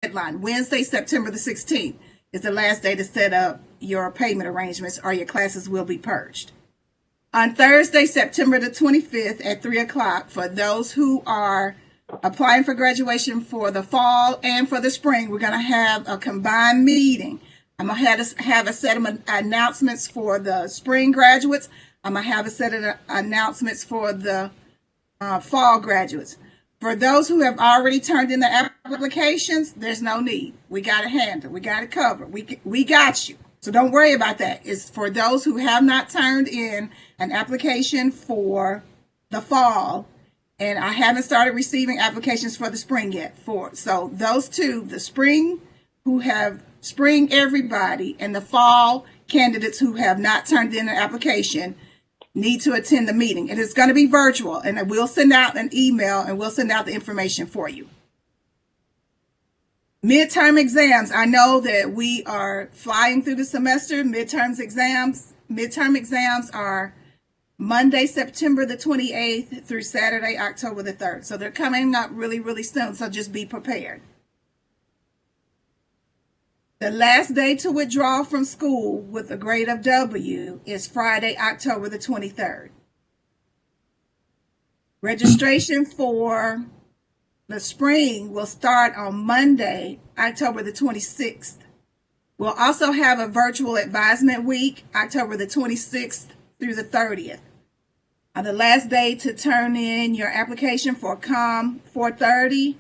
deadline. Wednesday, September the 16th is the last day to set up your payment arrangements or your classes will be purged. On Thursday, September the 25th at 3 o'clock, for those who are applying for graduation for the fall and for the spring, we're going to have a combined meeting. I'm going to have a set of announcements for the spring graduates. I'm going to have a set of announcements for the fall graduates. For those who have already turned in the applications, there's no need. We got it handled. We got it covered. We got you. So don't worry about that. It's for those who have not turned in an application for the fall, and I haven't started receiving applications for the spring yet. So those two, the spring who have spring everybody, and the fall candidates who have not turned in an application need to attend the meeting. And it's going to be virtual, and we'll send out an email and we'll send out the information for you. Midterm exams. I know that we are flying through the semester. Midterm exams are Monday, September the 28th through Saturday, October the 3rd. So they're coming up really, really soon. So just be prepared. The last day to withdraw from school with a grade of W is Friday, October the 23rd. Registration for the spring will start on Monday, October the 26th. We'll also have a virtual advisement week, October the 26th through the 30th. The last day to turn in your application for COM 430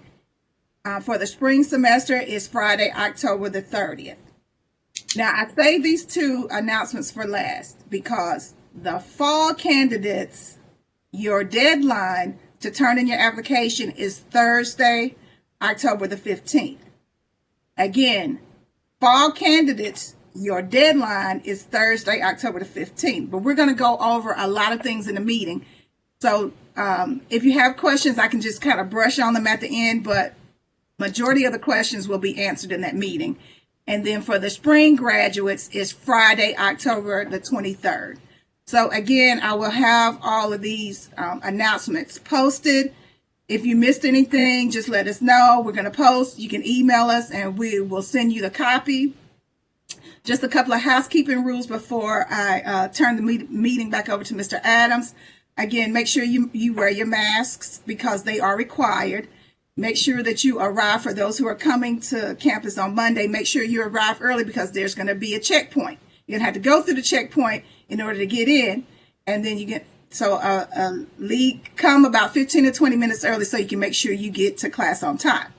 for the spring semester is Friday, October the 30th. Now, I say these two announcements for last because the fall candidates, your deadline to turn in your application is Thursday, October the 15th. Again, fall candidates, your deadline is Thursday, October the 15th. But we're going to go over a lot of things in the meeting. So if you have questions, I can just kind of brush on them at the end, but majority of the questions will be answered in that meeting. And then for the spring graduates, it's Friday, October the 23rd. So again, I will have all of these announcements posted. If you missed anything, just let us know. We're going to post. You can email us and we will send you the copy. Just a couple of housekeeping rules before I turn the meeting back over to Mr. Adams. Again, make sure you wear your masks because they are required. Make sure that you arrive, for those who are coming to campus on Monday, make sure you arrive early because there's going to be a checkpoint. You're going to have to go through the checkpoint in order to get in, and then you get, come about 15 to 20 minutes early so you can make sure you get to class on time.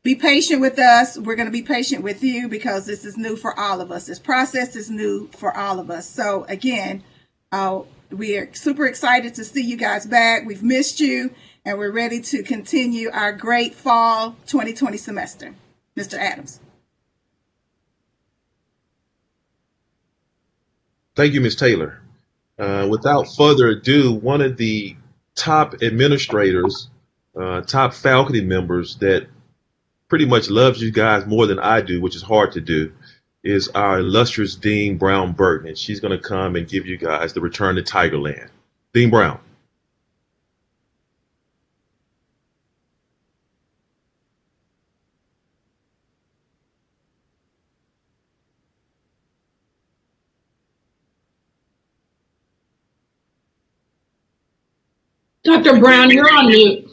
Be patient with us. We're going to be patient with you because this is new for all of us. This process is new for all of us. So again, we are super excited to see you guys back. We've missed you, and we're ready to continue our great fall 2020 semester. Mr. Adams. Thank you, Ms. Taylor. Without further ado, one of the top administrators, top faculty members that pretty much loves you guys more than I do, which is hard to do, is our illustrious Dean Brown Burton. And she's going to come and give you guys the Return to Tigerland. Dean Brown. Dr. Brown, you're on mute.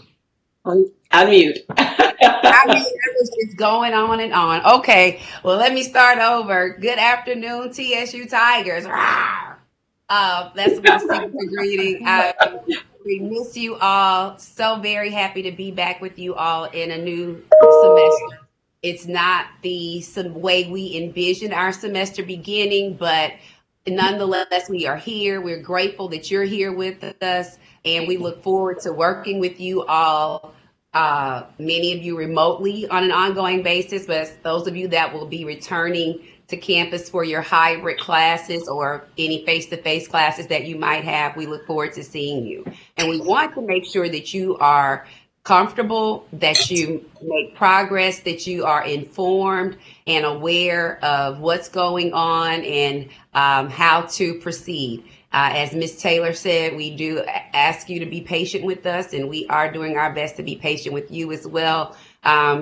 Unmute. I mean, it was just going on and on. Okay, well, let me start over. Good afternoon, TSU Tigers. That's my signature greeting. We miss you all. So very happy to be back with you all in a new semester. It's not the way we envisioned our semester beginning, but nonetheless, we are here. We're grateful that you're here with us, and we look forward to working with you all. Many of you remotely on an ongoing basis, but those of you that will be returning to campus for your hybrid classes or any face-to-face classes that you might have, we look forward to seeing you. And we want to make sure that you are comfortable, that you make progress, that you are informed and aware of what's going on and how to proceed. As Ms. Taylor said, we do ask you to be patient with us, and we are doing our best to be patient with you as well.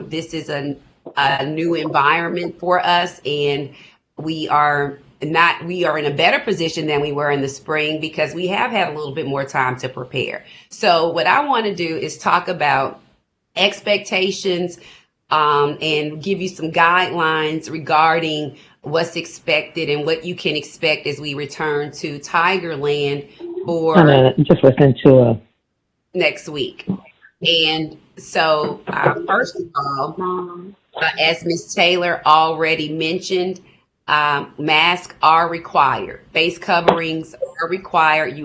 This is a a new environment for us, and we are in a better position than we were in the spring because we have had a little bit more time to prepare. So what I want to do is talk about expectations, and give you some guidelines regarding what's expected and what you can expect as we return to Tigerland for Just listen to next week. And so, first of all, as Ms. Taylor already mentioned, masks are required. Face coverings are required.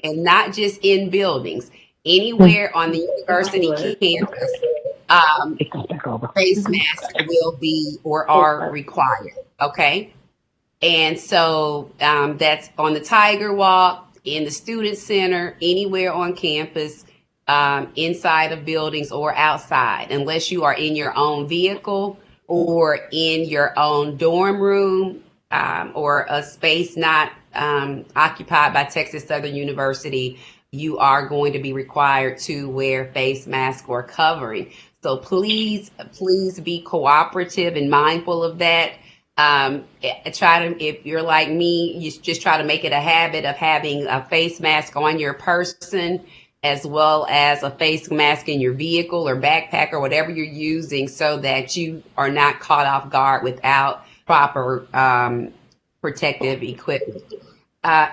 And not just in buildings, anywhere on the university campus, face masks will be or are required. Okay. And so that's on the Tiger Walk, in the Student Center, anywhere on campus, inside of buildings or outside, unless you are in your own vehicle or in your own dorm room, or a space not occupied by Texas Southern University, you are going to be required to wear face mask or covering. So please be cooperative and mindful of that. If you're like me, you just try to make it a habit of having a face mask on your person, as well as a face mask in your vehicle or backpack or whatever you're using, so that you are not caught off guard without proper protective equipment.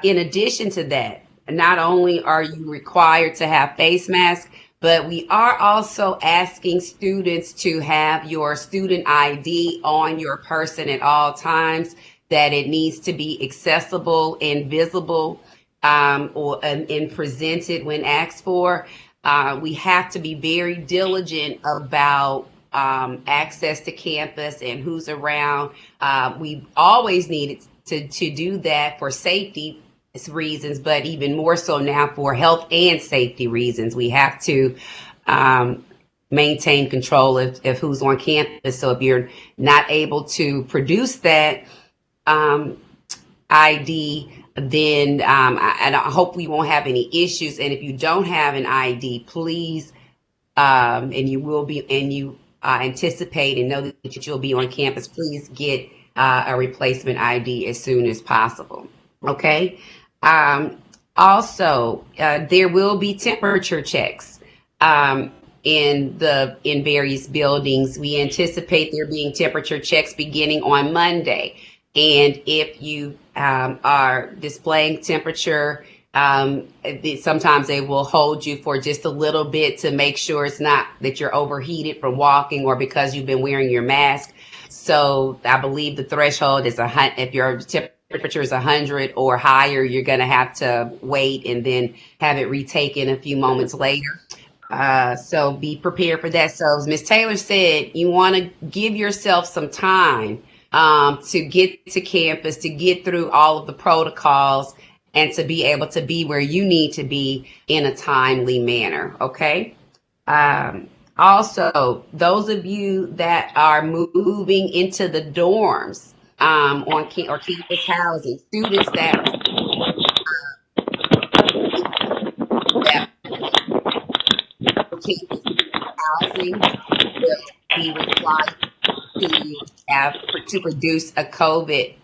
In addition to that, not only are you required to have face masks, but we are also asking students to have your student ID on your person at all times, that it needs to be accessible and visible, and presented when asked for. We have to be very diligent about access to campus and who's around. We always needed to do that for safety reasons, but even more so now for health and safety reasons. We have to maintain control of who's on campus. So if you're not able to produce that ID, then I hope we won't have any issues. And if you don't have an ID, please, and you anticipate and know that you'll be on campus, please get a replacement ID as soon as possible. Okay. Also, there will be temperature checks in various buildings. We anticipate there being temperature checks beginning on Monday. And if you are displaying temperature, sometimes they will hold you for just a little bit to make sure it's not that you're overheated from walking or because you've been wearing your mask. So I believe the threshold is if your temperature is 100 or higher, you're going to have to wait and then have it retaken a few moments later. So be prepared for that. So as Ms. Taylor said, you want to give yourself some time to get to campus, to get through all of the protocols, and to be able to be where you need to be in a timely manner. Okay. Also, those of you that are moving into the dorms, or campus housing, students that campus housing will be required to produce a COVID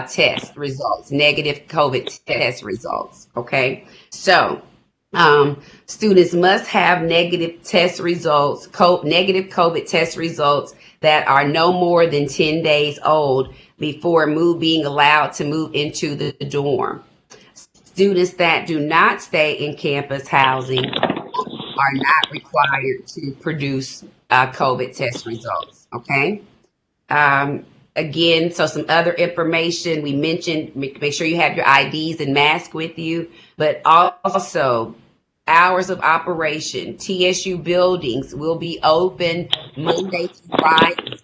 test results, negative COVID test results. Okay, so students must have negative test results, negative COVID test results that are no more than 10 days old before being allowed to move into the dorm. Students that do not stay in campus housing are not required to produce COVID test results. Okay. Again, so some other information we mentioned, make sure you have your IDs and mask with you, but also hours of operation. TSU buildings will be open Monday through Friday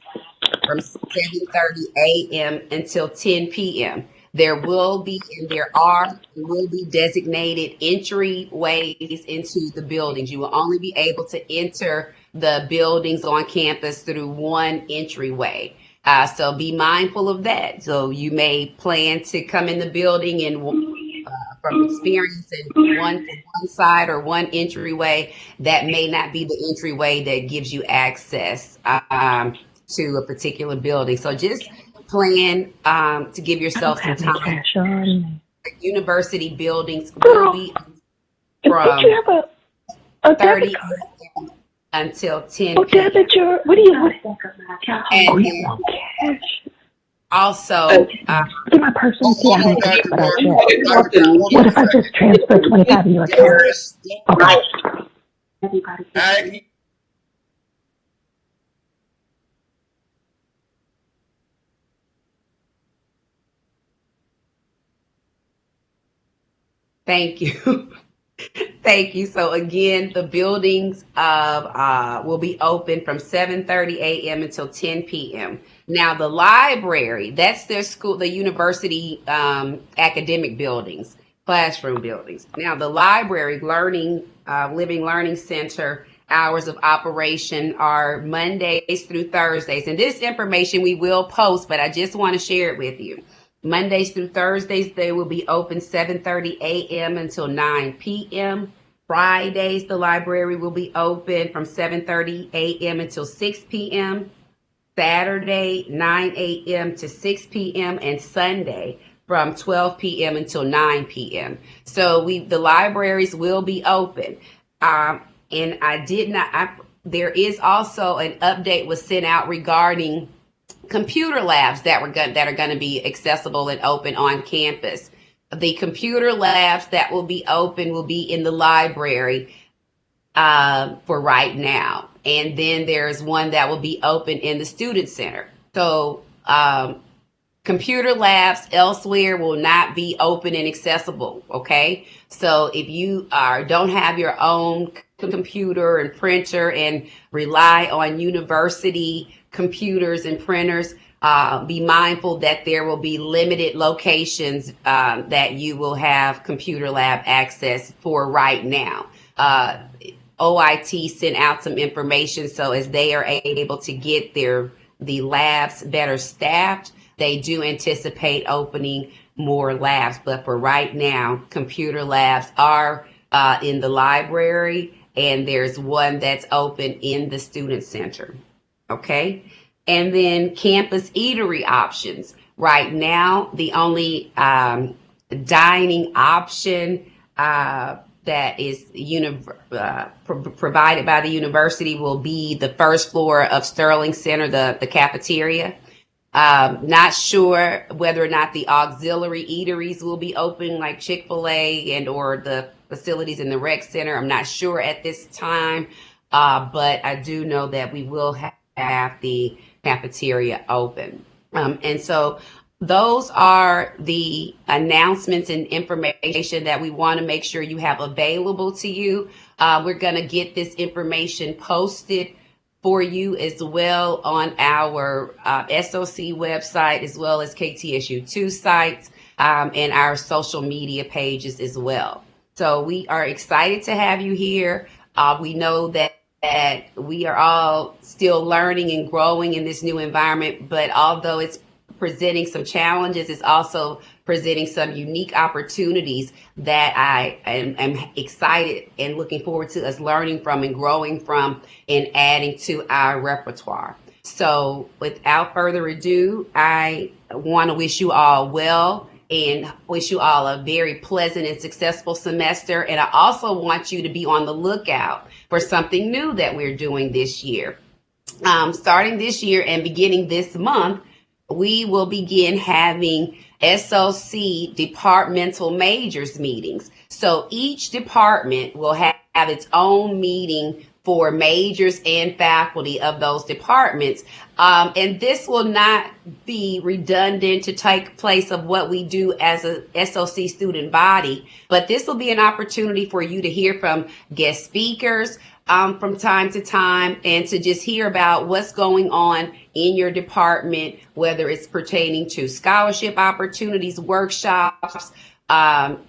from 7:30 a.m. until 10 p.m. There will be designated entryways into the buildings. You will only be able to enter the buildings on campus through one entryway. So be mindful of that. So you may plan to come in the building and from experiencing one side or one entryway, that may not be the entryway that gives you access to a particular building. So just plan to give yourself some time. University buildings will be from 30 until 10 p.m. What do you want? And you want cash? Also, My person, I don't cash, but I check. What if I just transfer 25 in your account? Okay. thank you. Thank you. So again, the buildings will be open from 7:30 a.m. until 10 p.m. Now the library, that's their school, the university academic buildings, classroom buildings. Now the library living learning center hours of operation are Mondays through Thursdays. And this information we will post, but I just want to share it with you. Mondays through Thursdays, they will be open 7:30 a.m. until 9 p.m. Fridays, the library will be open from 7:30 a.m. until 6 p.m. Saturday, 9 a.m. to 6 p.m. and Sunday from 12 p.m. until 9 p.m. So the libraries will be open. And there is also an update was sent out regarding computer labs that are going to be accessible and open on campus. The computer labs that will be open will be in the library for right now. And then there's one that will be open in the student center. So computer labs elsewhere will not be open and accessible. Okay. So if you don't have your own computer and printer and rely on university computers and printers, be mindful that there will be limited locations that you will have computer lab access for right now. OIT sent out some information, so as they are able to get the labs better staffed, they do anticipate opening more labs. But for right now, computer labs are in the library, and there's one that's open in the student center. Okay. And then campus eatery options. Right now, the only dining option that is provided by the university will be the first floor of Sterling Center, the cafeteria. Not sure whether or not the auxiliary eateries will be open, like Chick-fil-A and or the facilities in the rec center. I'm not sure at this time, but I do know that we will have the cafeteria open. And so those are the announcements and information that we want to make sure you have available to you. We're going to get this information posted for you as well on our SOC website, as well as KTSU2 sites and our social media pages as well. So we are excited to have you here. We know that we are all still learning and growing in this new environment, but although it's presenting some challenges, it's also presenting some unique opportunities that I am excited and looking forward to us learning from and growing from and adding to our repertoire. So without further ado, I want to wish you all well and wish you all a very pleasant and successful semester. And I also want you to be on the lookout for something new that we're doing this year. Starting this year and beginning this month, we will begin having SOC departmental majors meetings. So each department will have its own meeting for majors and faculty of those departments. And this will not be redundant to take place of what we do as a SOC student body, but this will be an opportunity for you to hear from guest speakers from time to time and to just hear about what's going on in your department, whether it's pertaining to scholarship opportunities, workshops,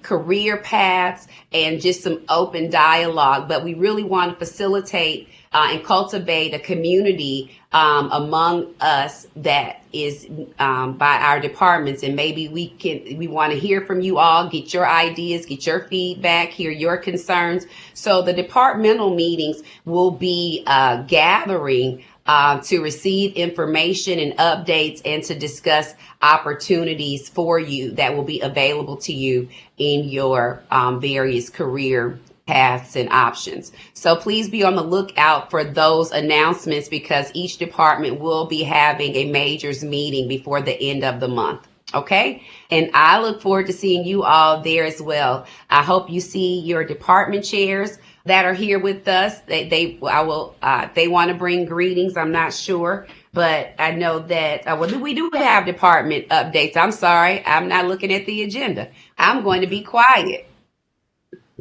career paths, and just some open dialogue. But we really want to facilitate and cultivate a community among us that is by our departments. And maybe we want to hear from you all, get your ideas, get your feedback, hear your concerns. So the departmental meetings will be gathering to receive information and updates and to discuss opportunities for you that will be available to you in your various career paths and options. So please be on the lookout for those announcements because each department will be having a majors meeting before the end of the month. Okay. And I look forward to seeing you all there as well. I hope you see your department chairs that are here with us. They want to bring greetings. I'm not sure, but I know that we do have department updates. I'm sorry. I'm not looking at the agenda. I'm going to be quiet.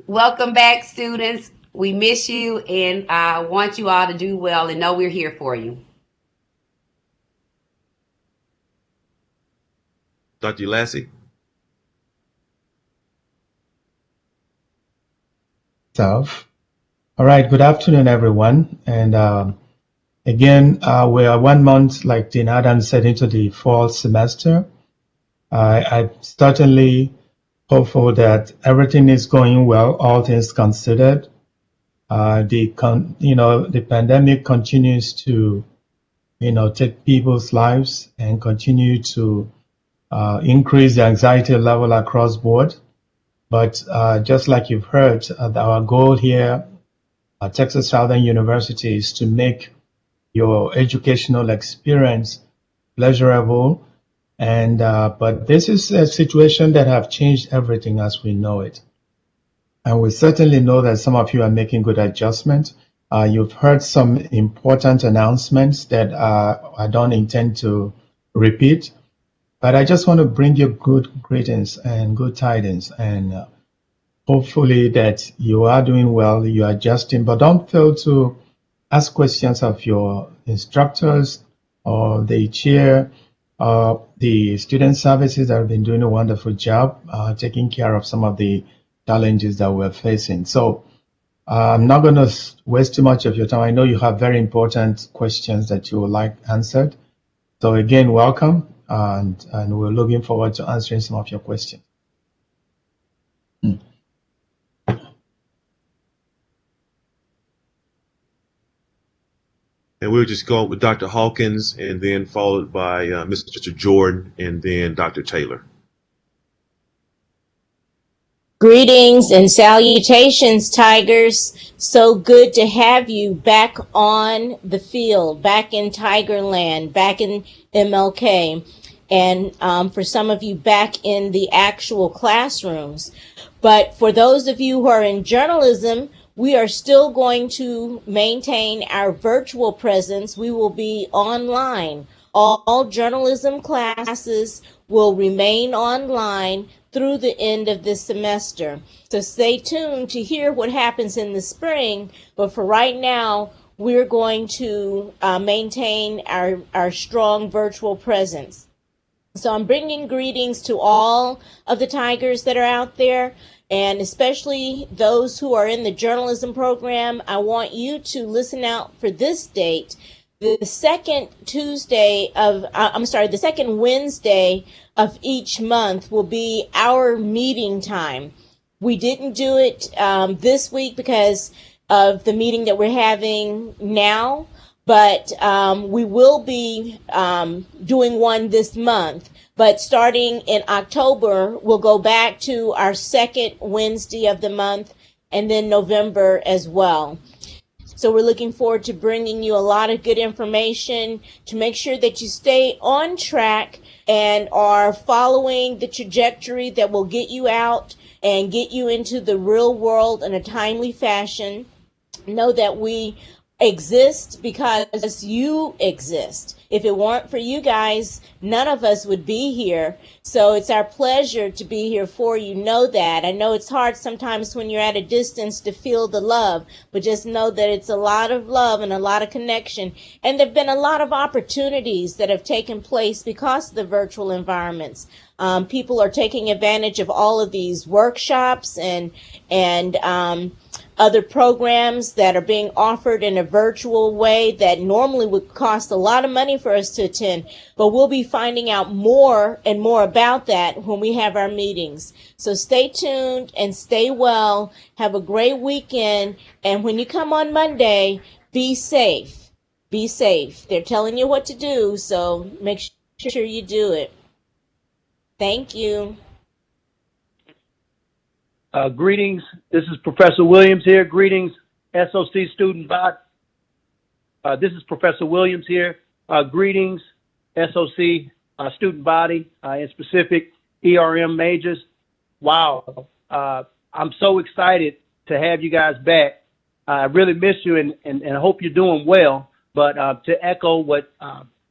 Welcome back, students. We miss you and I want you all to do well and know we're here for you. Dr. Lassie? All right, good afternoon, everyone. And again, we are 1 month, like Dean Adams said, into the fall semester. I'm certainly hopeful that everything is going well, all things considered. The pandemic continues to, take people's lives and continue to increase the anxiety level across board. But just like you've heard, our goal here at Texas Southern University is to make your educational experience pleasurable. And but this is a situation that have changed everything as we know it. And we certainly know that some of you are making good adjustments. You've heard some important announcements that I don't intend to repeat. But I just want to bring you good greetings and good tidings, and hopefully that you are doing well, you are adjusting, but don't fail to ask questions of your instructors or the chair, the student services that have been doing a wonderful job taking care of some of the challenges that we're facing. So I'm not going to waste too much of your time. I know you have very important questions that you would like answered. So again, welcome. And we're looking forward to answering some of your questions. And we'll just go with Dr. Hawkins and then followed by Mr. Jordan and then Dr. Taylor. Greetings and salutations, Tigers. So good to have you back on the field, back in Tigerland, back in MLK, and for some of you back in the actual classrooms. But for those of you who are in journalism, we are still going to maintain our virtual presence. We will be online. All journalism classes will remain online through the end of this semester. So stay tuned to hear what happens in the spring. But for right now, we're going to maintain our strong virtual presence. So I'm bringing greetings to all of the Tigers that are out there, and especially those who are in the journalism program. I want you to listen out for this date. The second Wednesday of each month will be our meeting time. We didn't do it this week because of the meeting that we're having now, but we will be doing one this month. But starting in October, we'll go back to our second Wednesday of the month, and then November as well. So we're looking forward to bringing you a lot of good information to make sure that you stay on track and are following the trajectory that will get you out and get you into the real world in a timely fashion. Know that we exist because you exist. If it weren't for you guys, none of us would be here. So it's our pleasure to be here for you. Know that. I know it's hard sometimes when you're at a distance to feel the love, but just know that it's a lot of love and a lot of connection. And there have been a lot of opportunities that have taken place because of the virtual environments. People are taking advantage of all of these workshops and other programs that are being offered in a virtual way that normally would cost a lot of money for us to attend. But we'll be finding out more and more about that when we have our meetings. So stay tuned and stay well. Have a great weekend. And when you come on Monday, be safe. be safe. They're telling you what to do, so make sure you do it. Thank you. Greetings. This is Professor Williams here. Greetings, SOC student body. This is Professor Williams here. Greetings, SOC student body, in specific ERM majors. Wow. I'm so excited to have you guys back. I really miss you and I hope you're doing well. But to echo what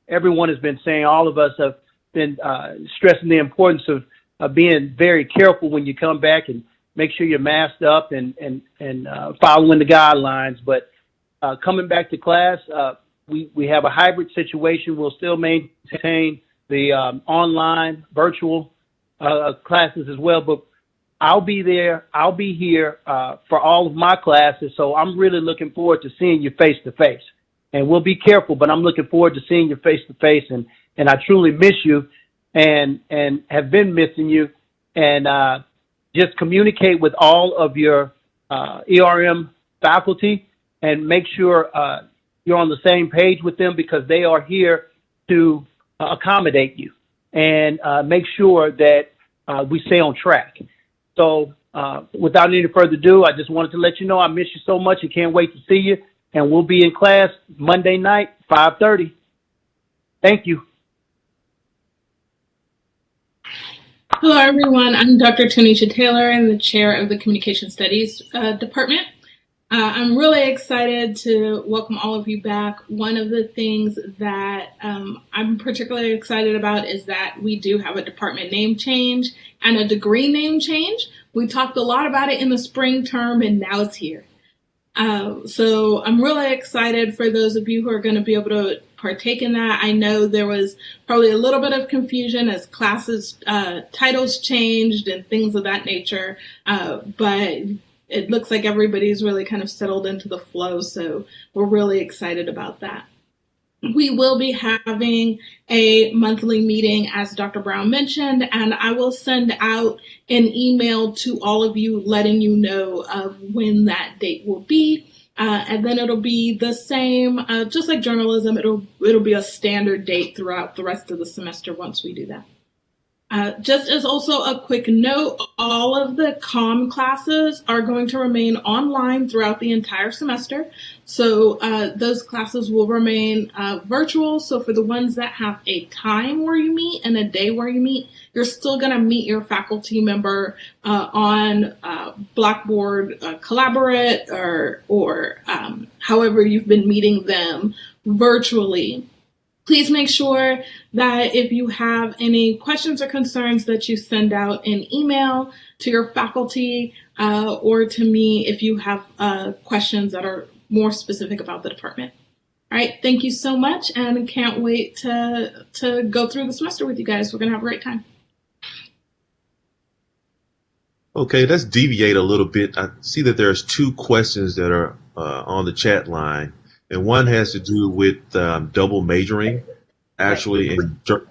everyone has been saying, all of us have been stressing the importance of being very careful when you come back and make sure you're masked up and following the guidelines. But coming back to class, we have a hybrid situation. We'll still maintain the online virtual classes as well, but I'll be there. I'll be here for all of my classes. So I'm really looking forward to seeing you face to face. And we'll be careful, but I'm looking forward to seeing you face to face. And I truly miss you and have been missing you. And just communicate with all of your ERM faculty and make sure you're on the same page with them, because they are here to accommodate you and make sure that we stay on track. So without any further ado, I just wanted to let you know I miss you so much and can't wait to see you. And we'll be in class Monday night, 5:30. Thank you. Hello, everyone. I'm Dr. Tanisha Taylor. I'm the chair of the Communication Studies Department. I'm really excited to welcome all of you back. One of the things that I'm particularly excited about is that we do have a department name change and a degree name change. We talked a lot about it in the spring term, and now it's here. So I'm really excited for those of you who are going to be able to partake in that. I know there was probably a little bit of confusion as classes titles changed and things of that nature, but it looks like everybody's really kind of settled into the flow, so we're really excited about that. We will be having a monthly meeting, as Dr. Brown mentioned, and I will send out an email to all of you letting you know of when that date will be. And then it'll be the same, just like journalism, it'll be a standard date throughout the rest of the semester once we do that. Just as also a quick note, all of the comm classes are going to remain online throughout the entire semester. So those classes will remain virtual. So for the ones that have a time where you meet and a day where you meet, you're still going to meet your faculty member on Blackboard Collaborate or however you've been meeting them virtually. Please make sure that if you have any questions or concerns that you send out an email to your faculty or to me if you have questions that are more specific about the department. All right, thank you so much, and can't wait to go through the semester with you guys. We're going to have a great time. Okay, let's deviate a little bit. I see that there's two questions that are on the chat line. And one has to do with double majoring, actually. Go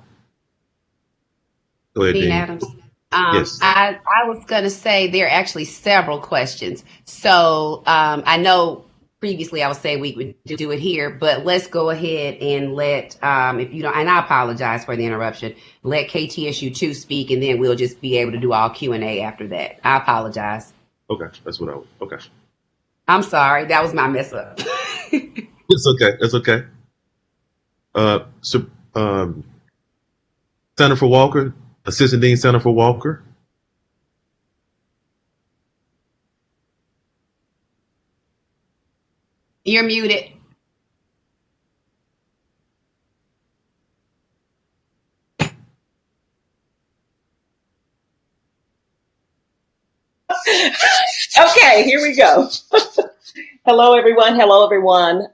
ahead, Dean Dean. Adams. Yes. I was going to say there are actually several questions. So I know previously I was saying we would do it here, but let's go ahead and let, if you don't, and I apologize for the interruption, let KTSU2 speak, and then we'll just be able to do all Q&A after that. I apologize. Okay, that's what I was. Okay. I'm sorry. That was my mess up. It's okay. It's okay. Senator Walker, Assistant Dean Senator Walker. You're muted. Okay, here we go. Hello, everyone. Hello, everyone.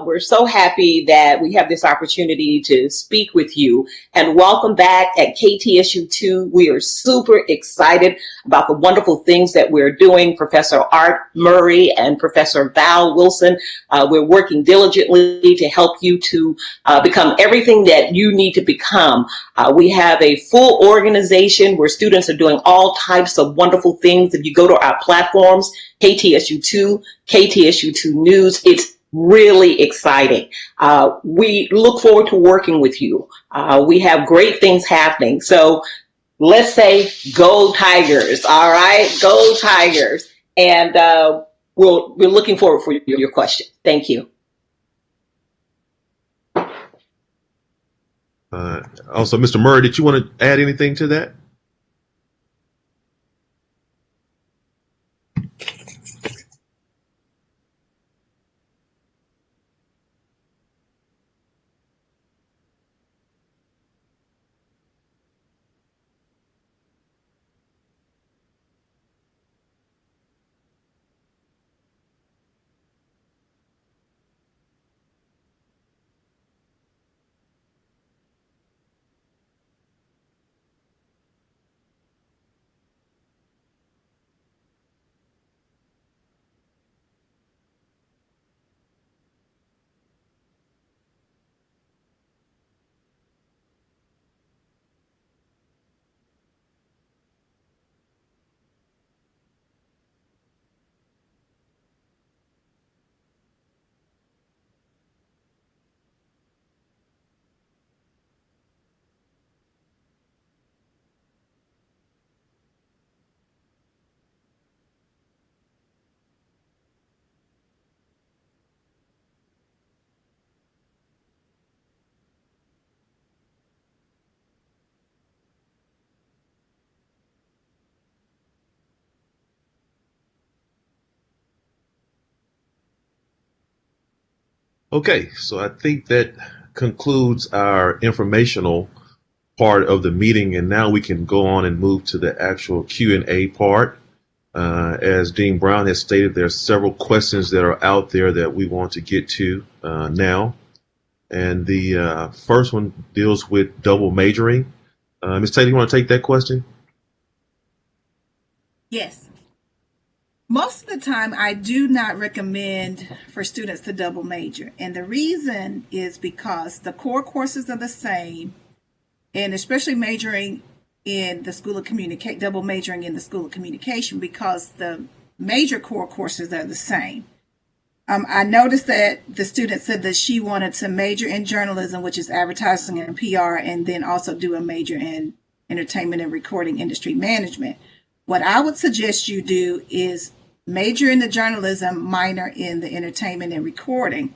We're so happy that we have this opportunity to speak with you, and welcome back at KTSU2. We are super excited about the wonderful things that we're doing. Professor Art Murray and Professor Val Wilson, we're working diligently to help you to become everything that you need to become. We have a full organization where students are doing all types of wonderful things. If you go to our platforms, KTSU2, KTSU2 News, it's really exciting. We look forward to working with you. We have great things happening. So let's say go Tigers. All right, go Tigers. And we're looking forward for your question. Thank you. Also, Mr. Murray, did you want to add anything to that? Okay, so I think that concludes our informational part of the meeting, and now we can go on and move to the actual Q&A part. As Dean Brown has stated, there are several questions that are out there that we want to get to now. And the first one deals with double majoring. Ms. Taylor, you want to take that question? Yes. Most of the time, I do not recommend for students to double major. And the reason is because the core courses are the same, and especially majoring in the School of Communication, double majoring in the School of Communication, because the major core courses are the same. I noticed that the student said that she wanted to major in journalism, which is advertising and PR, and then also do a major in entertainment and recording industry management. What I would suggest you do is major in the journalism, minor in the entertainment and recording,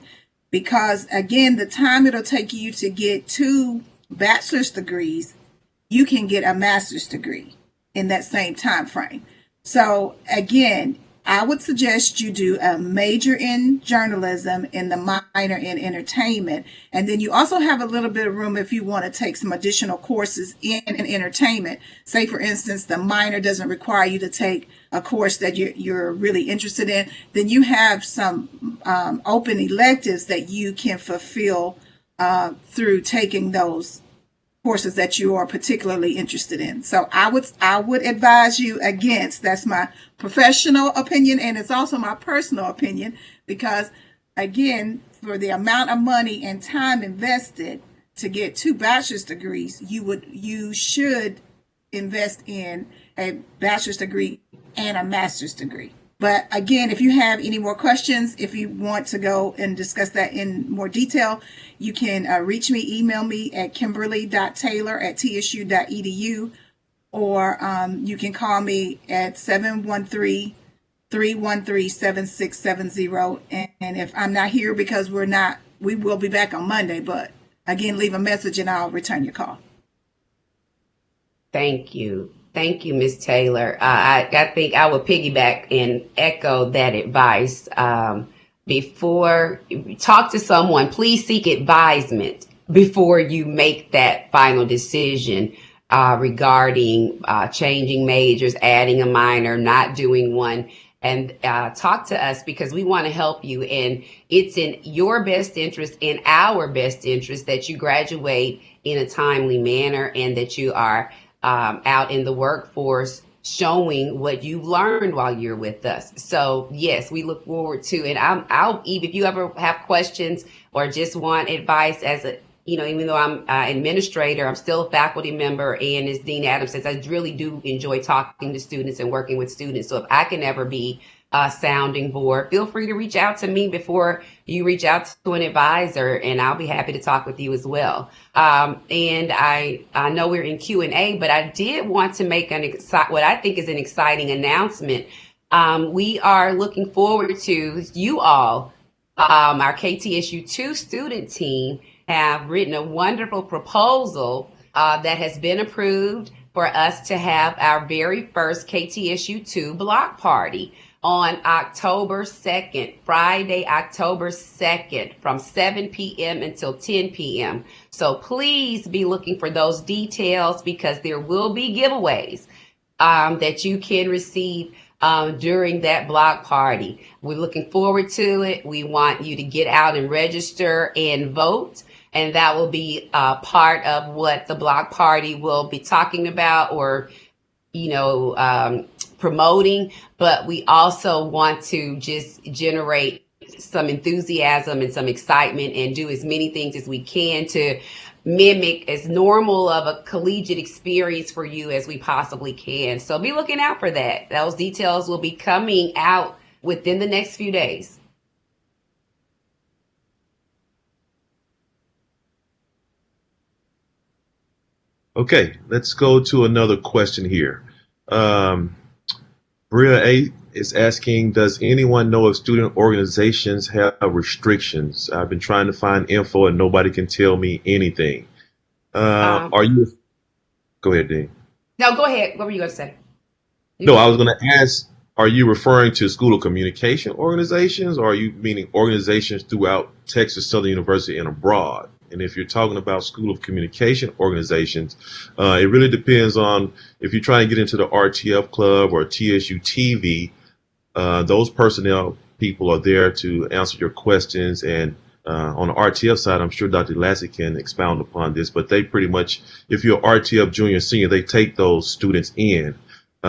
because again, the time it'll take you to get 2 bachelor's degrees, you can get a master's degree in that same time frame. So again, I would suggest you do a major in journalism and the minor in entertainment. And then you also have a little bit of room if you want to take some additional courses in entertainment. Say, for instance, the minor doesn't require you to take a course that you're really interested in. Then you have some open electives that you can fulfill through taking those courses that you are particularly interested in. So I would advise you against, that's my professional opinion, and it's also my personal opinion, because again, for the amount of money and time invested to get 2 bachelor's degrees, you should invest in a bachelor's degree and a master's degree. But again, if you have any more questions, if you want to go and discuss that in more detail, you can reach me, email me at kimberly.taylor@tsu.edu, or you can call me at 713-313-7670. And if I'm not here, because we will be back on Monday, but again, leave a message and I'll return your call. Thank you. Thank you, Ms. Taylor. I think I will piggyback and echo that advice. Before you talk to someone, please seek advisement before you make that final decision regarding changing majors, adding a minor, not doing one. And talk to us, because we want to help you. And it's in your best interest, in our best interest, that you graduate in a timely manner and that you are out in the workforce showing what you've learned while you're with us. So yes, we look forward to it. I'll if you ever have questions or just want advice as even though I'm administrator, I'm still a faculty member. And as Dean Adams says, I really do enjoy talking to students and working with students. So if I can ever be a sounding board, feel free to reach out to me before you reach out to an advisor, and I'll be happy to talk with you as well. And I know we're in Q&A, but I did want to make what I think is an exciting announcement. We are looking forward to you all. Our KTSU 2 student team have written a wonderful proposal that has been approved for us to have our very first KTSU 2 block party on October 2nd, Friday, October 2nd, from 7 p.m. until 10 p.m. So please be looking for those details, because there will be giveaways that you can receive during that block party. We're looking forward to it. We want you to get out and register and vote. And that will be part of what the block party will be talking about or, promoting. But we also want to just generate some enthusiasm and some excitement and do as many things as we can to mimic as normal of a collegiate experience for you as we possibly can. So be looking out for that. Those details will be coming out within the next few days. Okay, let's go to another question here. Bria A is asking, does anyone know if student organizations have restrictions? I've been trying to find info and nobody can tell me anything. Go ahead, Dean. No, go ahead. What were you going to say? No, I was going to ask, are you referring to school of communication organizations, or are you meaning organizations throughout Texas Southern University and abroad? And if you're talking about school of communication organizations, it really depends on if you're trying to get into the RTF club or TSU TV. Those personnel people are there to answer your questions. And on the RTF side, I'm sure Dr. Lassie can expound upon this, but they pretty much, if you're RTF junior, senior, they take those students in.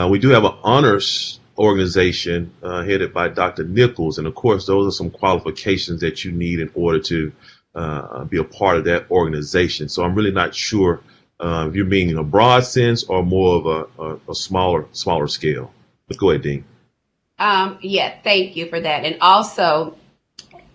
We do have an honors organization headed by Dr. Nichols. And of course, those are some qualifications that you need in order to be a part of that organization. So I'm really not sure if you're meaning a broad sense or more of a smaller scale. But go ahead, Dean. Yeah, thank you for that. And also,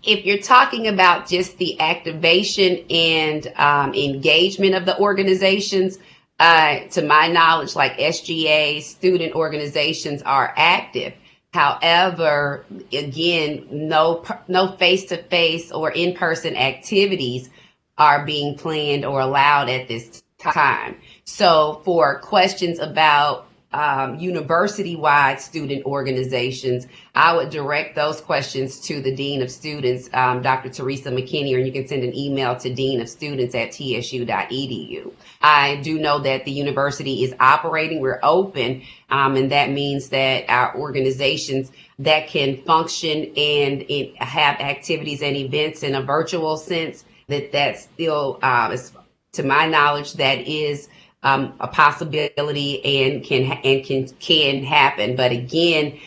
if you're talking about just the activation and engagement of the organizations, to my knowledge, like SGA, student organizations are active. However, again, no face-to-face or in-person activities are being planned or allowed at this time. So for questions about university-wide student organizations, I would direct those questions to the Dean of Students, Dr. Teresa McKinney, or you can send an email to deanofstudents@tsu.edu. I do know that the university is operating, we're open, and that means that our organizations that can function and have activities and events in a virtual sense, that still, to my knowledge, that is a possibility and can happen. But again,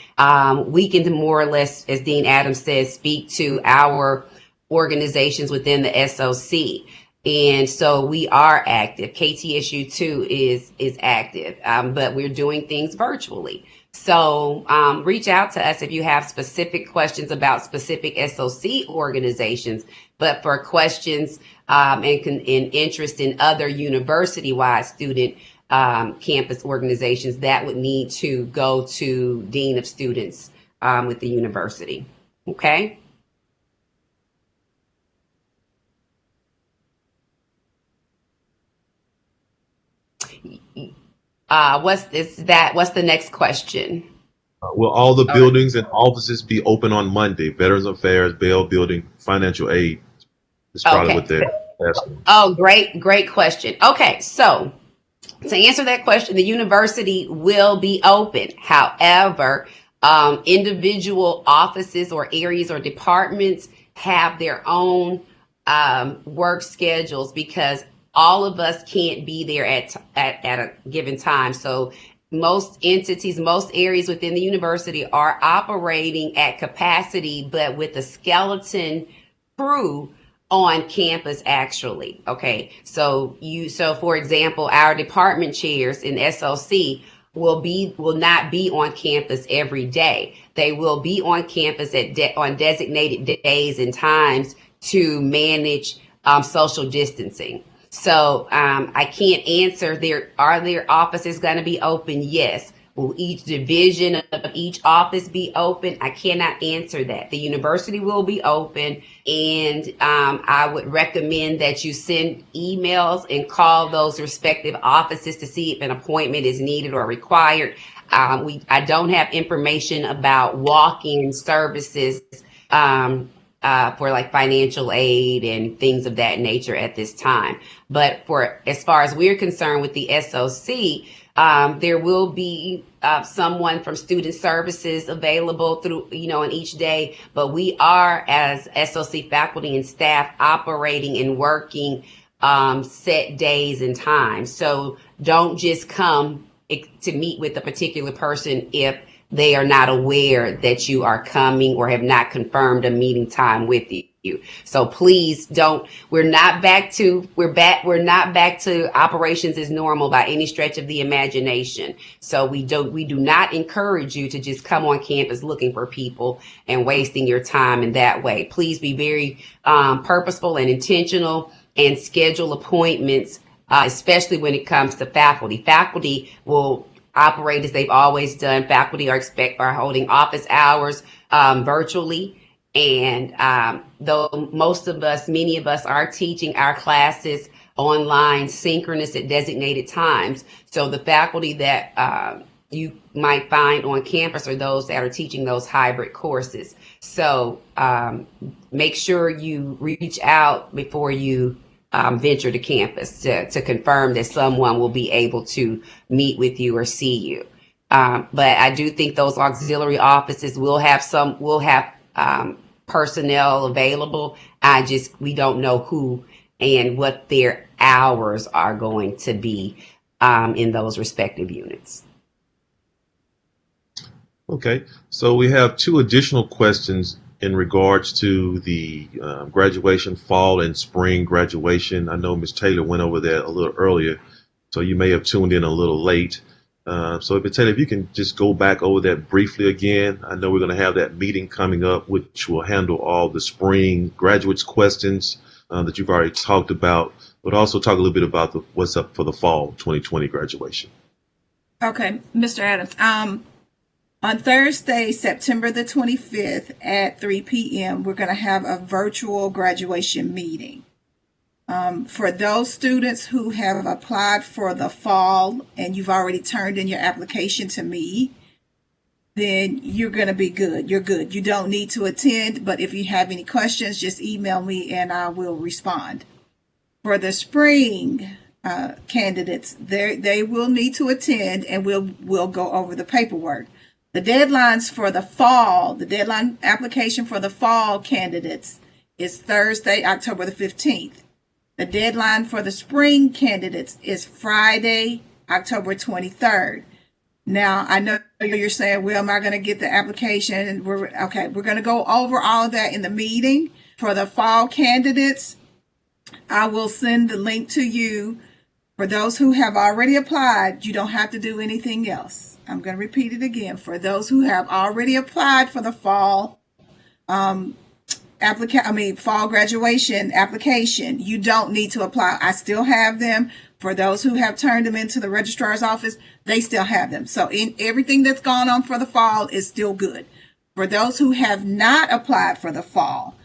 we can more or less, as Dean Adams says, speak to our organizations within the SOC. And so we are active. KTSU 2 is active, but we're doing things virtually. So reach out to us if you have specific questions about specific SOC organizations. But for questions and interest in other university-wide student campus organizations, that would need to go to Dean of Students with the university. Okay. What's the next question? Will all the buildings and offices be open on Monday? Veterans Affairs, bail building, financial aid. Is probably what they're asking. Oh, great question. Okay, so to answer that question, the university will be open. However, individual offices or areas or departments have their own work schedules, because all of us can't be there at a given time. So most entities, most areas within the university are operating at capacity, but with a skeleton crew on campus actually. Okay. So for example, our department chairs in SOC will not be on campus every day. They will be on campus on designated days and times to manage social distancing. So I can't answer are their offices going to be open? Yes. Will each division of each office be open? I cannot answer that. The university will be open, and I would recommend that you send emails and call those respective offices to see if an appointment is needed or required. I don't have information about walk-in services for like financial aid and things of that nature at this time. But as far as we're concerned with the SOC, there will be someone from student services available through, on each day, but we are, as SOC faculty and staff, operating and working set days and times. So don't just come to meet with a particular person if they are not aware that you are coming or have not confirmed a meeting time with you. So please we're not back to operations as normal by any stretch of the imagination. So we do not encourage you to just come on campus looking for people and wasting your time in that way. Please be very purposeful and intentional and schedule appointments, especially when it comes to faculty. Faculty will operate as they've always done. Faculty are holding office hours virtually. And though many of us are teaching our classes online, synchronous at designated times. So the faculty that you might find on campus are those that are teaching those hybrid courses. So make sure you reach out before you venture to campus to confirm that someone will be able to meet with you or see you. But I do think those auxiliary offices will have personnel available. We don't know who and what their hours are going to be in those respective units. Okay, so we have two additional questions in regards to the graduation, fall and spring graduation. I know Ms. Taylor went over that a little earlier, so you may have tuned in a little late. So Ms. Taylor, if you can just go back over that briefly again. I know we're going to have that meeting coming up, which will handle all the spring graduates questions that you've already talked about, but also talk a little bit about what's up for the fall 2020 graduation. Okay, Mr. Adams. On Thursday, September the 25th at 3 p.m., we're going to have a virtual graduation meeting. For those students who have applied for the fall and you've already turned in your application to me, then you're going to be good. You're good. You don't need to attend, but if you have any questions, just email me and I will respond. For the spring candidates, they will need to attend and we'll go over the paperwork. The deadlines for the fall, the deadline application for the fall candidates is Thursday, October the 15th. The deadline for the spring candidates is Friday, October 23rd. Now, I know you're saying, well, am I going to get the application? We're going to go over all of that in the meeting. For the fall candidates, I will send the link to you. For those who have already applied, you don't have to do anything else. I'm going to repeat it again. For those who have already applied for the fall fall graduation application, you don't need to apply. I still have them. For those who have turned them into the registrar's office, they still have them. So everything that's gone on for the fall is still good. For those who have not applied for the fall,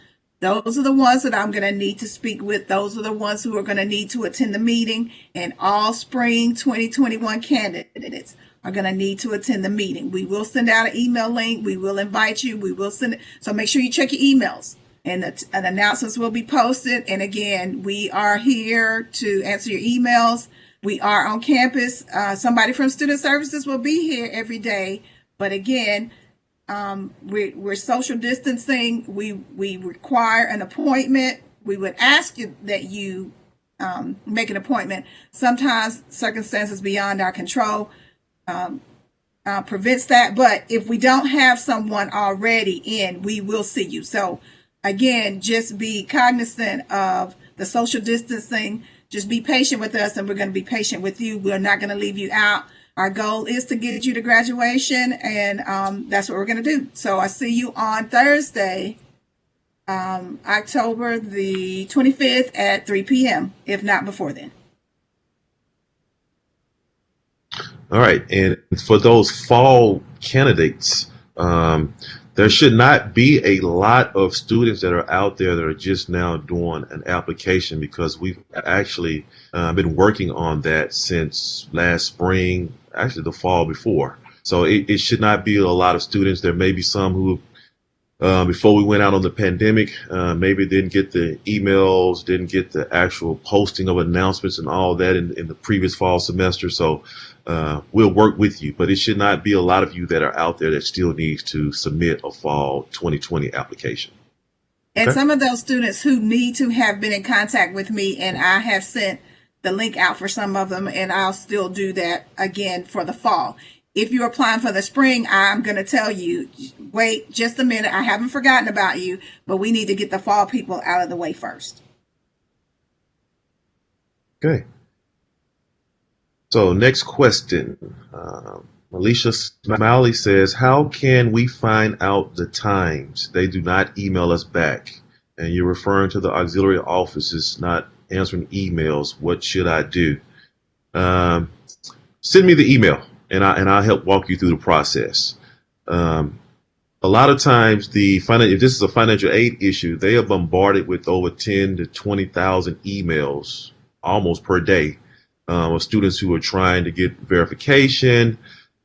those are the ones that I'm going to need to speak with. Those are the ones who are going to need to attend the meeting, and all spring 2021 candidates are going to need to attend the meeting. We will send out an email link. We will invite you. We will send it. So make sure you check your emails, and the announcements will be posted. And again, we are here to answer your emails. We are on campus. Somebody from Student Services will be here every day. But again, we're social distancing. We require an appointment. We would ask you that you make an appointment. Sometimes circumstances beyond our control prevents that. But if we don't have someone already in, we will see you. So again, just be cognizant of the social distancing. Just be patient with us, and we're going to be patient with you. We're not going to leave you out. Our goal is to get you to graduation, and that's what we're going to do. So I see you on Thursday, October the 25th at 3 p.m., if not before then. All right. And for those fall candidates, there should not be a lot of students that are out there that are just now doing an application, because we've actually been working on that since last spring, actually the fall before. So it should not be a lot of students. There may be some who, before we went out on the pandemic, maybe didn't get the emails, didn't get the actual posting of announcements and all that in the previous fall semester. So we'll work with you, but it should not be a lot of you that are out there that still needs to submit a fall 2020 application. And Okay. some of those students who need to have been in contact with me, and I have sent the link out for some of them, and I'll still do that again for the fall. If you're applying for the spring, I'm going to tell you, wait just a minute. I haven't forgotten about you, but we need to get the fall people out of the way first. Okay. So next question. Alicia Smiley says, how can we find out the times they do not email us back? And you're referring to the auxiliary offices not answering emails. What should I do? Send me the email, and I'll help walk you through the process. A lot of times, if this is a financial aid issue, they are bombarded with over 10 to 20,000 emails almost per day of students who are trying to get verification,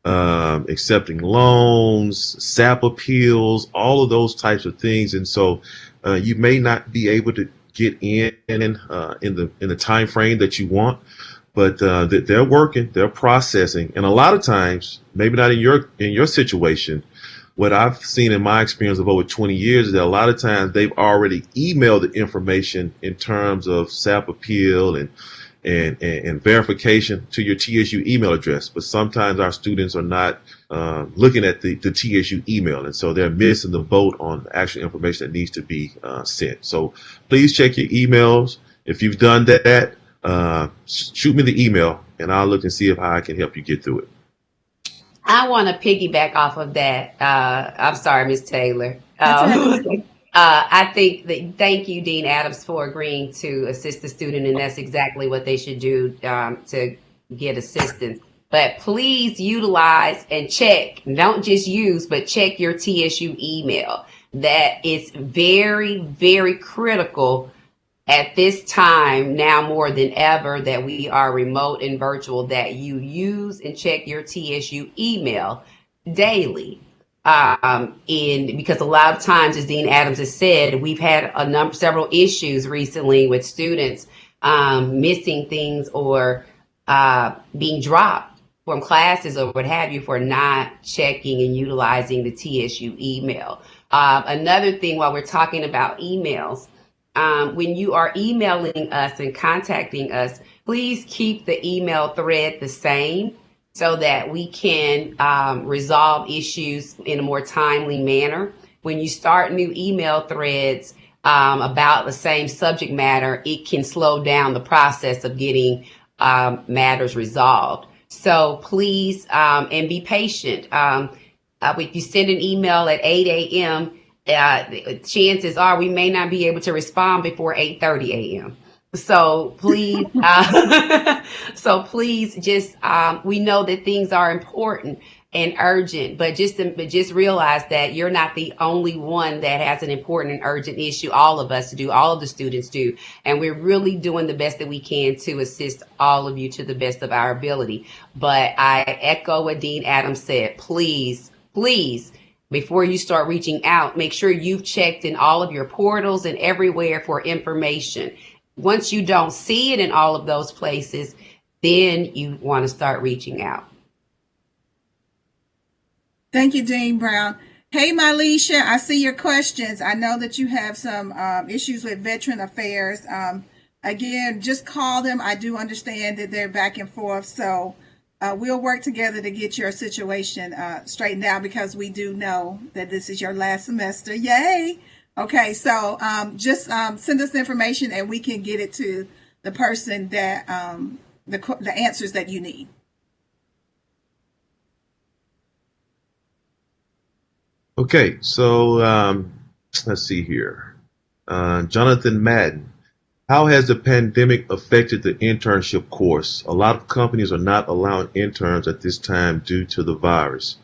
accepting loans, SAP appeals, all of those types of things. And so you may not be able to get in the time frame that you want, but they're working, they're processing. And a lot of times, maybe not in your situation, what I've seen in my experience of over 20 years is that a lot of times they've already emailed the information in terms of SAP appeal and verification to your TSU email address. But sometimes our students are not looking at the TSU email, and so they're missing the boat on the actual information that needs to be sent. So please check your emails. If you've done that, shoot me the email, and I'll look and see how I can help you get through it. I want to piggyback off of that. I'm sorry, Ms. Taylor. I think that, thank you, Dean Adams, for agreeing to assist the student, and that's exactly what they should do to get assistance. But please utilize and check, don't just use, but check your TSU email. That is very, very critical at this time, now more than ever, that we are remote and virtual, that you use and check your TSU email daily. Because a lot of times, as Dean Adams has said, we've had several issues recently with students missing things or being dropped from classes or what have you for not checking and utilizing the TSU email. Another thing, while we're talking about emails, when you are emailing us and contacting us, please keep the email thread the same, so that we can resolve issues in a more timely manner. When you start new email threads about the same subject matter, it can slow down the process of getting matters resolved. So please, and be patient. If you send an email at 8 a.m., chances are we may not be able to respond before 8:30 a.m. So please, just, we know that things are important and urgent, but just realize that you're not the only one that has an important and urgent issue. All of us do, all of the students do. And we're really doing the best that we can to assist all of you to the best of our ability. But I echo what Dean Adams said. Please, before you start reaching out, make sure you've checked in all of your portals and everywhere for information. Once you don't see it in all of those places, then you want to start reaching out. Thank you, Dean Brown. Hey, Mylisha, I see your questions. I know that you have some issues with Veteran Affairs. Again, just call them. I do understand that they're back and forth. So we'll work together to get your situation straightened out, because we do know that this is your last semester. Yay! Okay, so just send us the information and we can get it to the person that the answers that you need. Okay, so let's see here. Jonathan Madden, how has the pandemic affected the internship course? A lot of companies are not allowing interns at this time due to the virus.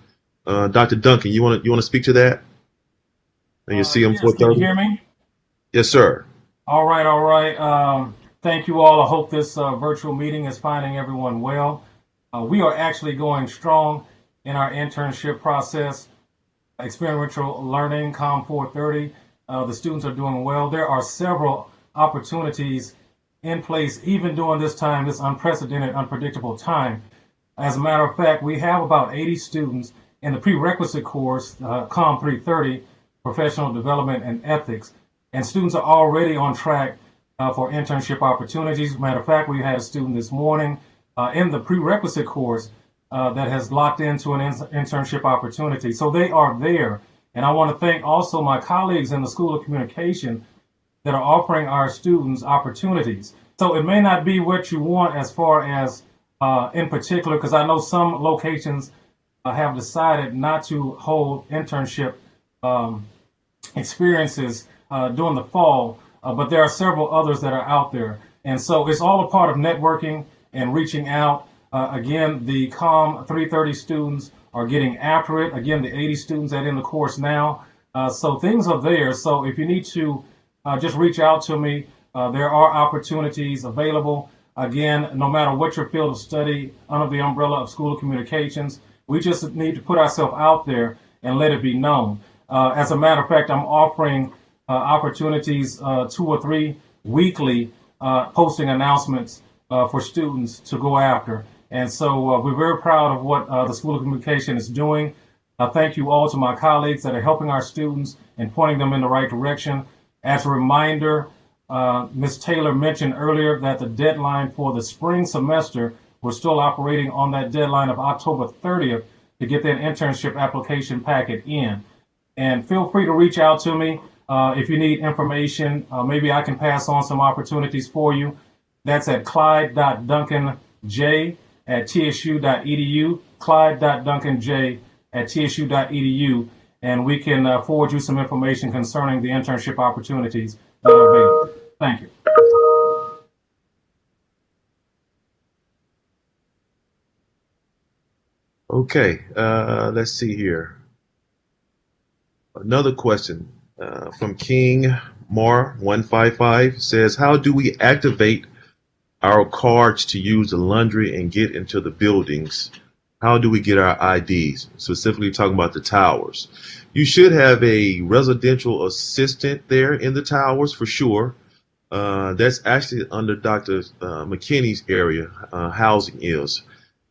Dr. Duncan, you want to speak to that? And you see him Yes, can you 4:30? hear me? Yes, sir. All right, all right. Thank you all. I hope this virtual meeting is finding everyone well. We are actually going strong in our internship process. Experiential learning, COM 430. The students are doing well. There are several opportunities in place, even during this time, this unprecedented, unpredictable time. As a matter of fact, we have about 80 students in the prerequisite course, COM 330, Professional Development and Ethics. And students are already on track for internship opportunities. As a matter of fact, we had a student this morning in the prerequisite course that has locked into an internship opportunity. So they are there. And I want to thank also my colleagues in the School of Communication that are offering our students opportunities. So it may not be what you want as far as in particular, because I know some locations have decided not to hold internship experiences during the fall, but there are several others that are out there. And so it's all a part of networking and reaching out. Again, the COM 330 students are getting after it. Again, the 80 students that are in the course now. So things are there. So if you need to just reach out to me, there are opportunities available. Again, no matter what your field of study, under the umbrella of School of Communications, we just need to put ourselves out there and let it be known. As a matter of fact, I'm offering opportunities 2 or 3 weekly, posting announcements for students to go after. And so we're very proud of what the School of Communication is doing. Thank you all to my colleagues that are helping our students and pointing them in the right direction. As a reminder, Ms. Taylor mentioned earlier that the deadline for the spring semester, we're still operating on that deadline of October 30th to get that internship application packet in. And feel free to reach out to me if you need information. Maybe I can pass on some opportunities for you. That's at clyde.duncanj@tsu.edu, clyde.duncanj@tsu.edu, and we can forward you some information concerning the internship opportunities that are available. Thank you. Okay, let's see here. Another question from King Mar 155 says, how do we activate our cards to use the laundry and get into the buildings? How do we get our IDs? Specifically talking about the towers. You should have a residential assistant there in the towers for sure. That's actually under Dr. McKinney's area, housing is.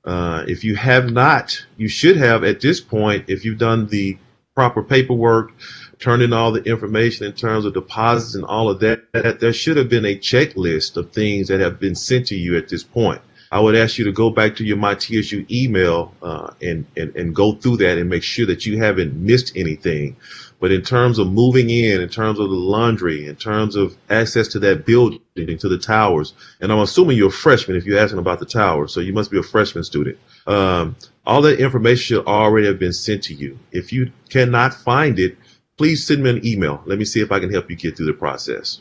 If you have not, you should have at this point, if you've done the proper paperwork, turned in all the information in terms of deposits and all of that, there should have been a checklist of things that have been sent to you at this point. I would ask you to go back to your My TSU email and go through that and make sure that you haven't missed anything. But in terms of moving in terms of the laundry, in terms of access to that building, to the towers, and I'm assuming you're a freshman if you're asking about the towers, so you must be a freshman student. All that information should already have been sent to you. If you cannot find it, please send me an email. Let me see if I can help you get through the process.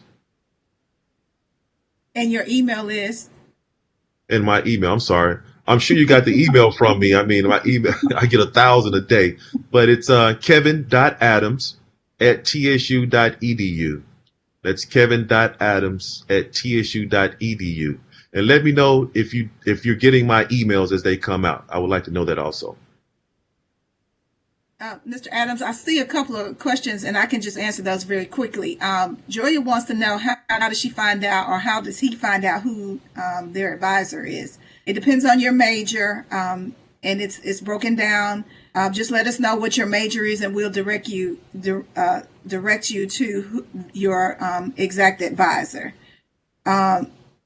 And your email is? And my email, I'm sorry. I'm sure you got the email from me. I mean, my email, I get 1,000 a day, but it's kevin.adams@tsu.edu. That's kevin.adams@tsu.edu. And let me know if you're getting my emails as they come out. I would like to know that also. Mr. Adams, I see a couple of questions, and I can just answer those very quickly. Julia wants to know how does she find out, or how does he find out who their advisor is? It depends on your major, and it's broken down. Just let us know what your major is, and we'll direct you to your exact advisor.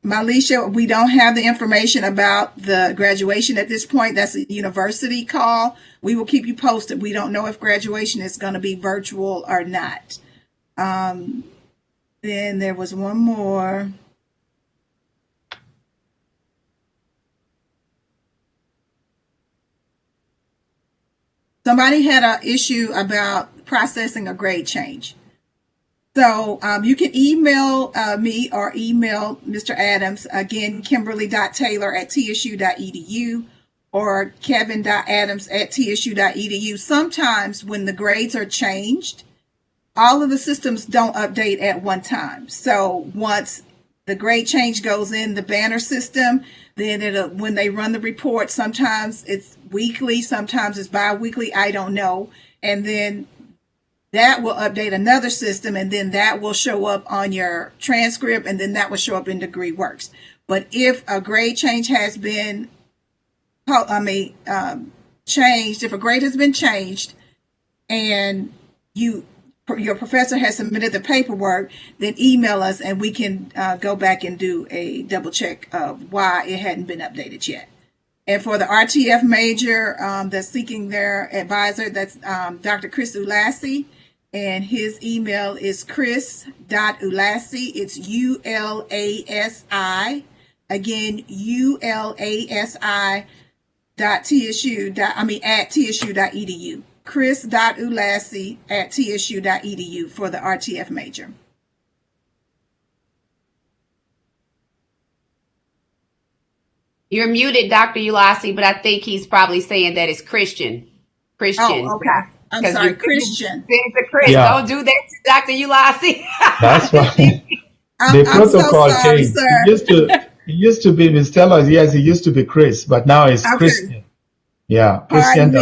Malisha, we don't have the information about the graduation at this point. That's a university call. We will keep you posted. We don't know if graduation is going to be virtual or not. Then there was one more. Somebody had an issue about processing a grade change. So you can email me or email Mr. Adams, again, kimberly.taylor@tsu.edu or kevin.adams@tsu.edu. Sometimes when the grades are changed, all of the systems don't update at one time. So once the grade change goes in the banner system, then when they run the report, sometimes it's weekly, sometimes it's bi-weekly, I don't know. And then that will update another system, and then that will show up on your transcript, and then that will show up in DegreeWorks. But if a grade change has been, changed, if a grade has been changed, and your professor has submitted the paperwork, then email us, and we can go back and do a double check of why it hadn't been updated yet. And for the RTF major that's seeking their advisor, that's Dr. Chris Ulassi. And his email is chris.ulassi. It's ULASI. Again, ULASI at TSU.edu. Chris.ulassi at TSU.edu for the RTF major. You're muted, Dr. Ulassi, but I think he's probably saying that it's Christian. Oh, okay. I'm sorry, Christian. Yeah. Don't do that to Dr. Ulassi. That's right. The protocol so sorry, changed. Sir. It used to be Ms. Taylor. Yes, it used to be Chris, but now it's Christian. Yeah, Christian.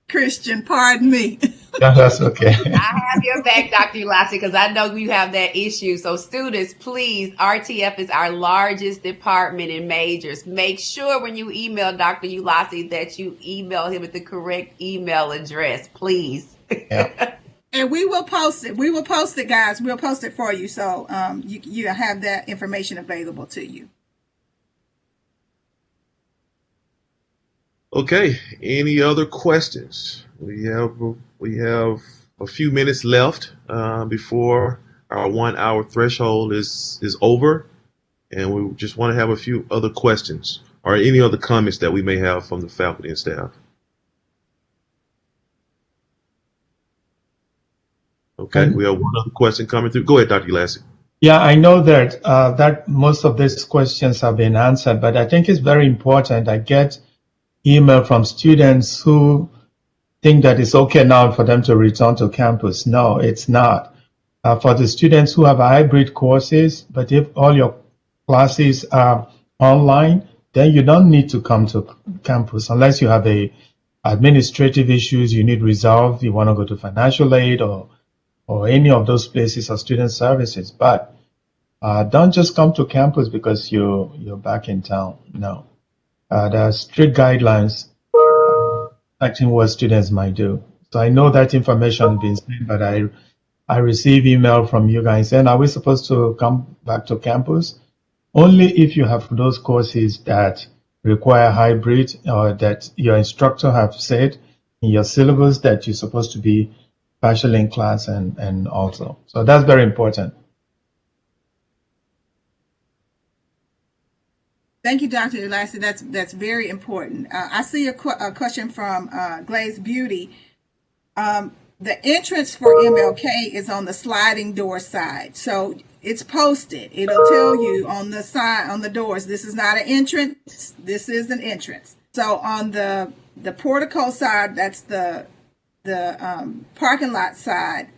Christian, pardon me. No, that's okay. I have your back, Dr. Ulassi, because I know you have that issue. So students, please, RTF is our largest department in majors. Make sure when you email Dr. Ulassi that you email him with the correct email address, please. Yeah. And we will post it. We will post it, guys. We'll post it for you. So you have that information available to you. Okay, any other questions? We have a few minutes left before our 1 hour threshold is over, and we just want to have a few other questions or any other comments that we may have from the faculty and staff. Okay, we have one other question coming through. Go ahead, Dr. Ulassi. Yeah, I know that that most of these questions have been answered, but I think it's very important. I get email from students who think that it's okay now for them to return to campus. No, it's not. For the students who have hybrid courses, but if all your classes are online, then you don't need to come to campus unless you have administrative issues you need resolved. You want to go to financial aid or any of those places or student services. But don't just come to campus because you're back in town. No. There are strict guidelines affecting what students might do. So I know that information has been sent, but I receive email from you guys saying, are we supposed to come back to campus? Only if you have those courses that require hybrid or that your instructor have said in your syllabus that you're supposed to be partially in class and also. So that's very important. Thank you, Dr. Ulassi. That's very important. I see a question from Glaze Beauty. The entrance for MLK is on the sliding door side. So it's posted. It'll tell you on the side, on the doors, this is not an entrance. This is an entrance. So on the portico side, that's the parking lot side.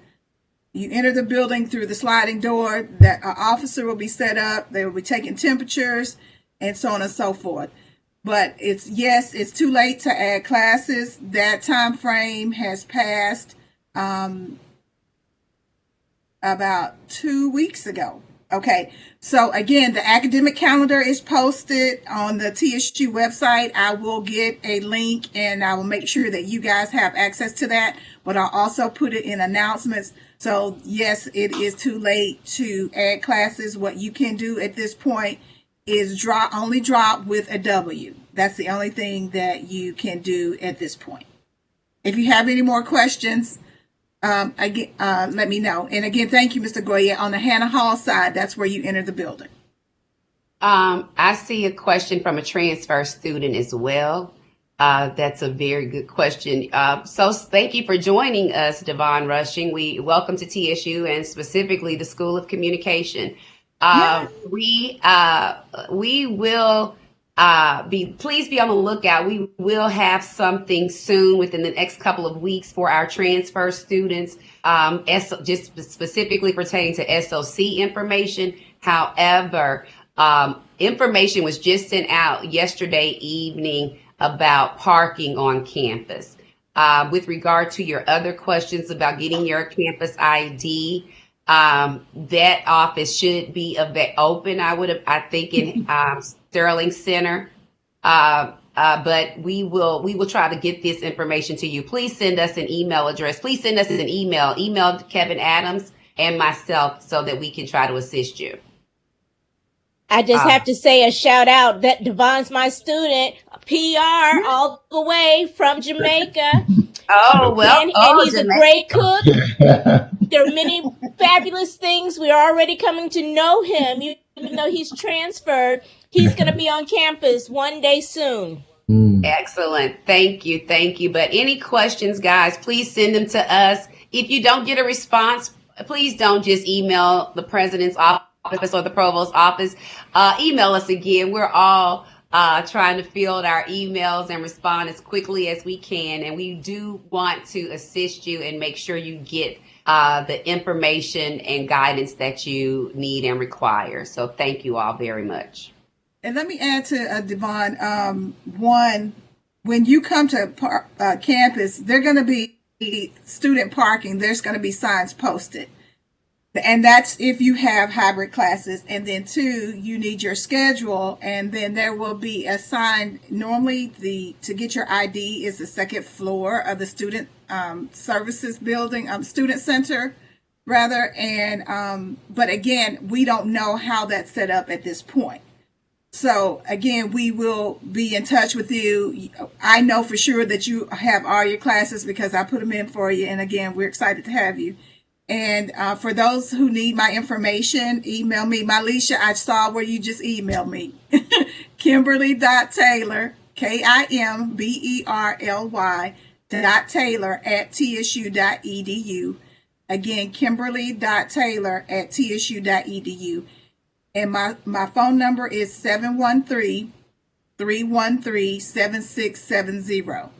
You enter the building through the sliding door. That an officer will be set up. They will be taking temperatures and so on and so forth. But it's too late to add classes. That time frame has passed about 2 weeks ago. Okay, so again, the academic calendar is posted on the TSU website. I will get a link and I will make sure that you guys have access to that, but I'll also put it in announcements. So yes, it is too late to add classes. What you can do at this point is only drop with a W. That's the only thing that you can do at this point. If you have any more questions, let me know. And again, thank you, Mr. Goya. On the Hannah Hall side, that's where you enter the building. I see a question from a transfer student as well. That's a very good question. So thank you for joining us, Devon Rushing. We welcome to TSU and specifically the School of Communication. We will please be on the lookout. We will have something soon within the next couple of weeks for our transfer students, just specifically pertaining to SOC information. However, information was just sent out yesterday evening about parking on campus. With regard to your other questions about getting your campus ID, that office should be open. I think in Sterling Center. But we will try to get this information to you. Please send us an email address. Please send us an email Kevin Adams and myself so that we can try to assist you. I just have to say a shout out that Devon's my student, PR all the way from Jamaica. Oh, well. And he's Jamaica. A great cook. There are many fabulous things. We're already coming to know him. Even though he's transferred, he's going to be on campus one day soon. Excellent. Thank you. Thank you. But any questions, guys, please send them to us. If you don't get a response, please don't just email the president's office or the provost's office. Email us again. We're all trying to field our emails and respond as quickly as we can. And we do want to assist you and make sure you get the information and guidance that you need and require. So thank you all very much. And let me add to Devon, one, when you come to campus, there's going to be student parking. There's going to be signs posted. And that's if you have hybrid classes. And then two, you need your schedule. And then there will be a sign. Normally, to get your ID is the second floor of the student services building, student center, rather. And but again, we don't know how that's set up at this point. So again, we will be in touch with you. I know for sure that you have all your classes because I put them in for you. And again, we're excited to have you. And for those who need my information, email me. Malisha, I saw where you just emailed me. Kimberly.Taylor, KIMBERLY .Taylor@tsu.edu. Again, Kimberly.Taylor@tsu.edu. And my phone number is 713-313-7670.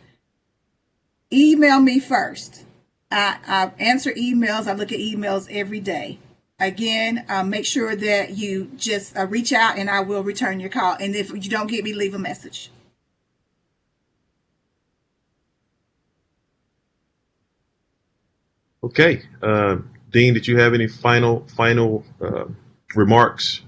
Email me first. I answer emails. I look at emails every day. Again, make sure that you just reach out and I will return your call. And if you don't get me, leave a message. Okay. Dean, did you have any final remarks?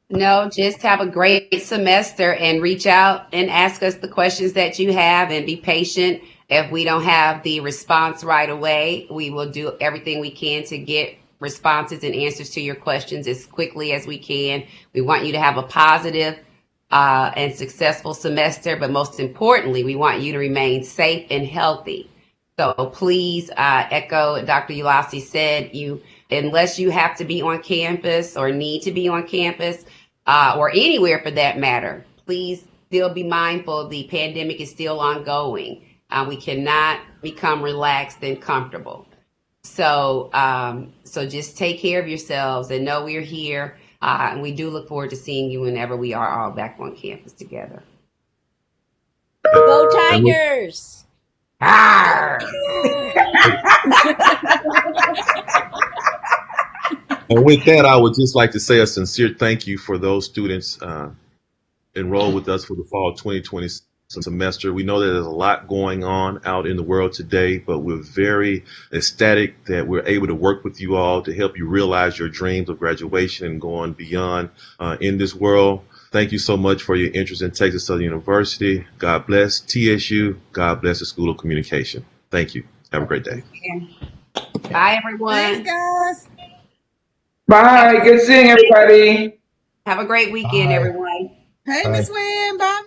No, just have a great semester and reach out and ask us the questions that you have and be patient. If we don't have the response right away, we will do everything we can to get responses and answers to your questions as quickly as we can. We want you to have a positive and successful semester, but most importantly, we want you to remain safe and healthy. So please echo what Dr. Ulasi said, unless you have to be on campus or need to be on campus or anywhere for that matter, please still be mindful the pandemic is still ongoing. We cannot become relaxed and comfortable. So just take care of yourselves and know we're here. And we do look forward to seeing you whenever we are all back on campus together. Go Tigers! And with that, I would just like to say a sincere thank you for those students enrolled with us for the fall 2020 semester. We know that there's a lot going on out in the world today, but we're very ecstatic that we're able to work with you all to help you realize your dreams of graduation and going beyond in this world. Thank you so much for your interest in Texas Southern University. God bless TSU. God bless the School of Communication. Thank you. Have a great day. Bye, everyone. Thanks, guys. Bye. Good seeing everybody. Have a great weekend, everyone. Hey, Miss Wynn. Bye.